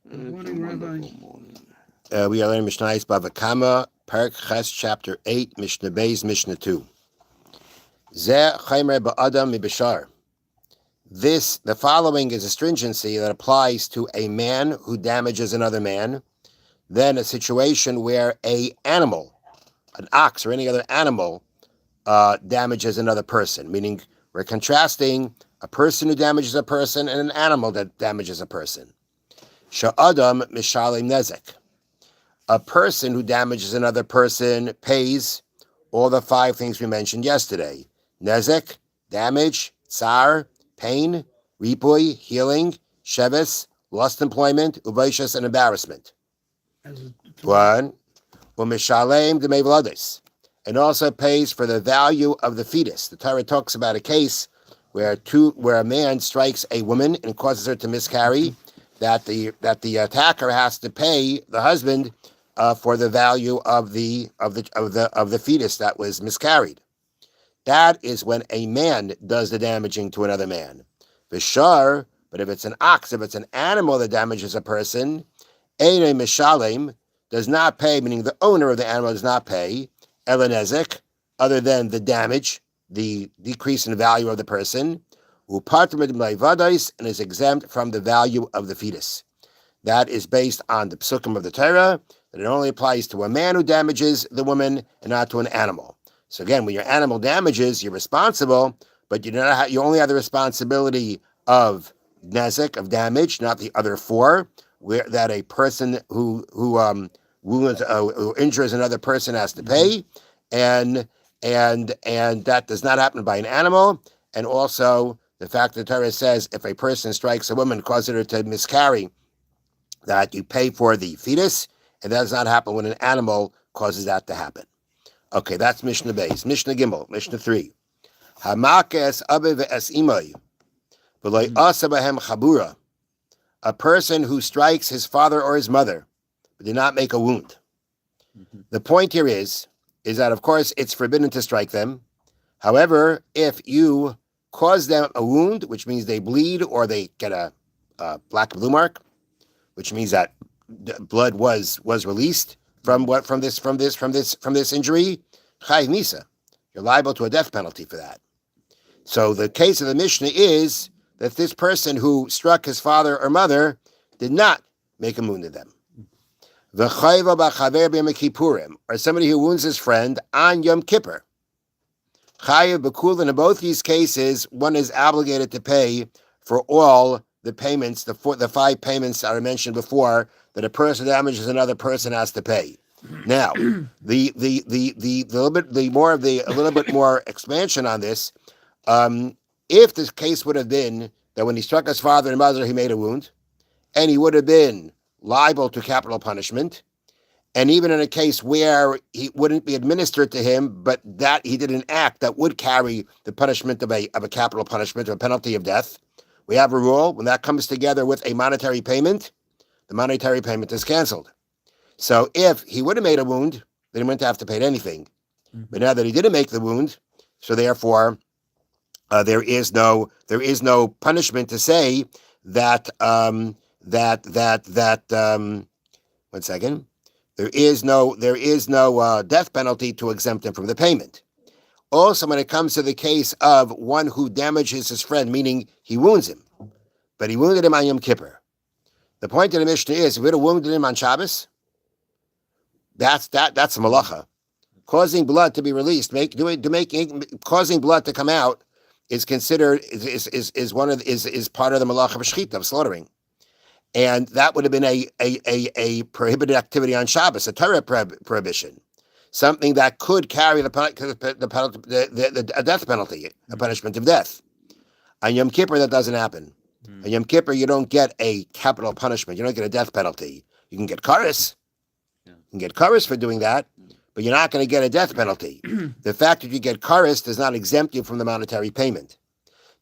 Good morning, Rabbi. We are learning Mishna Bava Kamma, Parak Ches, Chapter 8, Mishna Beis, Mishnah 2. Zeh Chaimer Ba'adam Mibashar. The following is a stringency that applies to a man who damages another man, then a situation where an ox or any other animal, damages another person, meaning we're contrasting a person who damages a person and an animal that damages a person. Sha'adam Mishalim Nezek. A person who damages another person pays all the 5 things we mentioned yesterday. Nezek, damage, tsar, pain, ripui, healing, shevis, lost employment, uvaishas, and embarrassment. One, umishalem demei v'lades, and also pays for the value of the fetus. The Torah talks about a case where a man strikes a woman and causes her to miscarry, that the attacker has to pay the husband for the value of the fetus that was miscarried. That is when a man does the damaging to another man. V'shar, but if it's an ox, if it's an animal that damages a person, Einei Mishalem does not pay, meaning the owner of the animal does not pay, Elenezek, other than the damage, the decrease in value of the person, and is exempt from the value of the fetus. That is based on the psukim of the Torah, that it only applies to a man who damages the woman and not to an animal. So again, when your animal damages, you're responsible, but you only have the responsibility of nezek, of damage, not the other 4, where that a person who wounds who injures another person has to pay, and that does not happen by an animal. And also the fact that the Torah says if a person strikes a woman, causes her to miscarry, that you pay for the fetus, and that does not happen when an animal causes that to happen. Okay, that's Mishnah Beis. Mishnah Gimel, Mishnah 3. Hamakes abe ve'es imay, v'loi asa b'hem chabura. A person who strikes his father or his mother, but did not make a wound. The point here is that, of course, it's forbidden to strike them. However, if you cause them a wound, which means they bleed or they get a black blue mark, which means that blood was released from this injury, chayiv misa, you're liable to a death penalty for that. So the case of the Mishnah is that this person who struck his father or mother did not make a wound to them. Or somebody who wounds his friend on Yom Kippur. Chayiv b'kulin, in both these cases, one is obligated to pay for all the payments, the 5 payments that I mentioned before, that a person damages another person has to pay. Now, a little bit more expansion on this. If this case would have been that when he struck his father and mother, he made a wound, and he would have been liable to capital punishment, and even in a case where he wouldn't be administered to him, but that he did an act that would carry the punishment of a capital punishment, or a penalty of death, we have a rule, when that comes together with a monetary payment, the monetary payment is canceled. So if he would have made a wound, then he wouldn't have to pay anything. But now that he didn't make the wound, so therefore there is no punishment to say that 1 second. There is no death penalty to exempt him from the payment. Also, when it comes to the case of one who damages his friend, meaning he wounds him, but he wounded him on Yom Kippur. The point of the Mishnah is, if he would have wounded him on Shabbos, that's a malacha. Causing blood to be released, causing blood to come out is considered is part of the malacha of shechita, of slaughtering. And that would have been a prohibited activity on Shabbos, a Torah prohibition, something that could carry a death penalty, a punishment of death. On Yom Kippur, that doesn't happen. On Yom Kippur, you don't get a capital punishment. You don't get a death penalty. You can get kares. You can get kares for doing that, but you're not going to get a death penalty. The fact that you get kares does not exempt you from the monetary payment.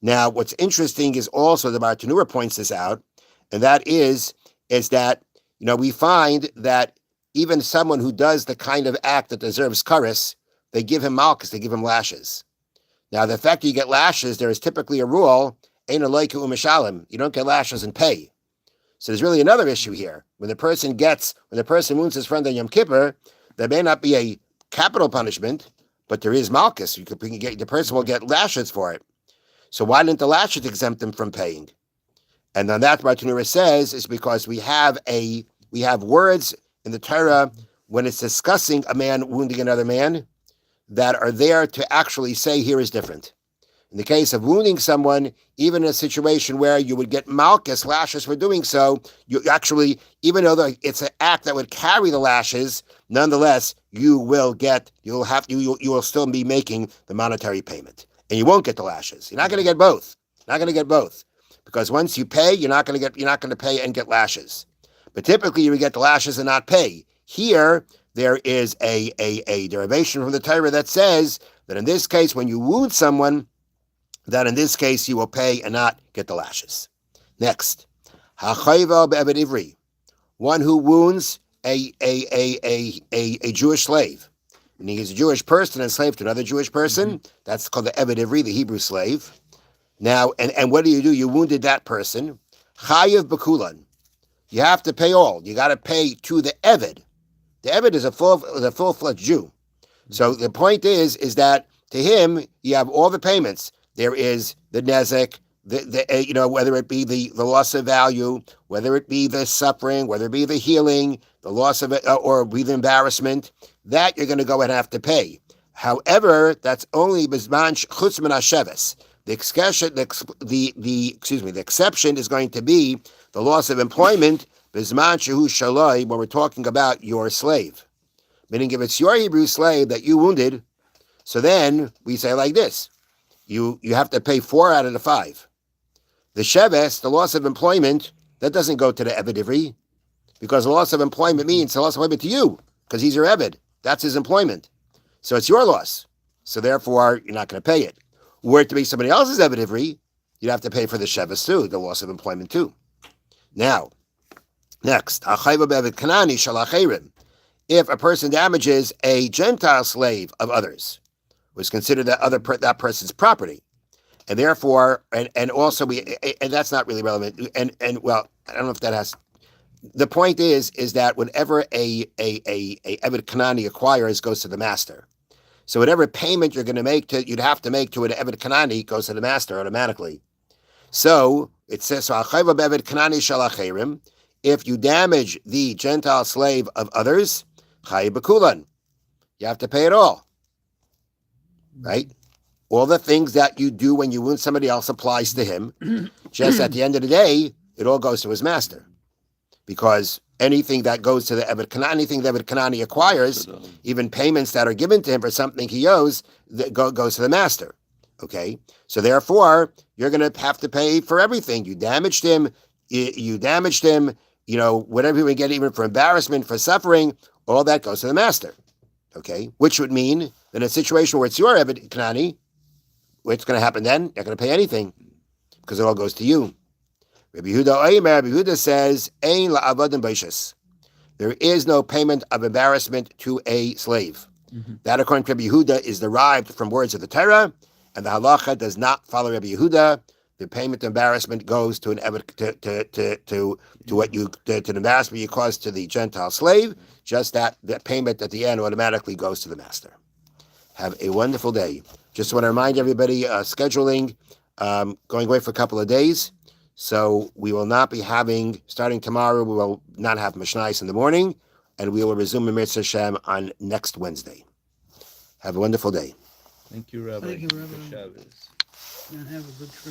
Now, what's interesting is also the Bartanura points this out, and that is that we find that even someone who does the kind of act that deserves kares, they give him malchus, they give him lashes. Now, the fact that you get lashes, there is typically a rule, ein aloika u'mishalim, you don't get lashes and pay. So there's really another issue here. When the person wounds his friend on Yom Kippur, there may not be a capital punishment, but there is malchus. The person will get lashes for it. So why didn't the lashes exempt them from paying? And then that Bartanura says is because we have words in the Torah when it's discussing a man wounding another man that are there to actually say here is different. In the case of wounding someone, even in a situation where you would get malchus, lashes for doing so, you actually, even though it's an act that would carry the lashes, nonetheless, you will still be making the monetary payment. And you won't get the lashes. You're not going to get both. Because once you pay, you're not going to pay and get lashes. But typically you would get the lashes and not pay. Here, there is a derivation from the Torah that says that in this case, when you wound someone, that in this case you will pay and not get the lashes. Next, ha'chayva be'eved ivri, one who wounds a Jewish slave, and he is a Jewish person enslaved to another Jewish person. That's called the eved ivri, the Hebrew slave. Now, and what do? You wounded that person. Chayiv bekulan, you have to pay all. You got to pay to the eved. The eved is a full-fledged Jew. So the point is that to him you have all the payments. There is the nezek, whether it be the loss of value, whether it be the suffering, whether it be the healing, the loss of it, or be the embarrassment, that you're going to go and have to pay. However, that's only bizman chutz min hasheves. The exception is going to be the loss of employment, bizman shehu shaloi, when we're talking about your slave. Meaning, if it's your Hebrew slave that you wounded, so then we say like this. You have to pay 4 out of the 5. The sheves, the loss of employment, that doesn't go to the eved ivri, because the loss of employment means the loss of employment to you, because he's your eved. That's his employment. So it's your loss. So therefore, you're not going to pay it. Were it to be somebody else's eved ivri, you'd have to pay for the sheves too, the loss of employment too. Now, next, ha'chayva be'eved kanani shalacherim. If a person damages a Gentile slave of others, was considered that person's property, and therefore, and also and that's not really relevant. And well, I don't know if that has. The point is that whenever a Eved Kanani acquires goes to the master. So whatever payment you'd have to make to an Eved Kanani goes to the master automatically. So it says, if you damage the Gentile slave of others, chayiv bekulan, you have to pay it all. Right? All the things that you do when you wound somebody else applies to him. Just at the end of the day, it all goes to his master. Because anything that goes to the Eved Kanani, anything the Eved Kanani acquires, even payments that are given to him for something he owes, goes to the master. Okay? So therefore, you're going to have to pay for everything. You damaged him, whatever you would get, even for embarrassment, for suffering, all that goes to the master. Okay? Which would mean that in a situation where it's your Eved Kanani, what's going to happen then? You're not going to pay anything because it all goes to you. Rabbi Yehuda says, Ein la'avadim baishas. There is no payment of embarrassment to a slave. Mm-hmm. That, according to Rabbi Yehuda, is derived from words of the Torah, and the halacha does not follow Rabbi Yehuda. The payment of embarrassment goes to an to an embarrassment you caused to the Gentile slave. Just that payment at the end automatically goes to the master. Have a wonderful day. Just want to remind everybody, scheduling, going away for a couple of days. So we will not be starting tomorrow, we will not have Mishna in the morning, and we will resume Mitzvah Hashem on next Wednesday. Have a wonderful day. Thank you, Rabbi. Thank you, Rabbi. And have a good trip.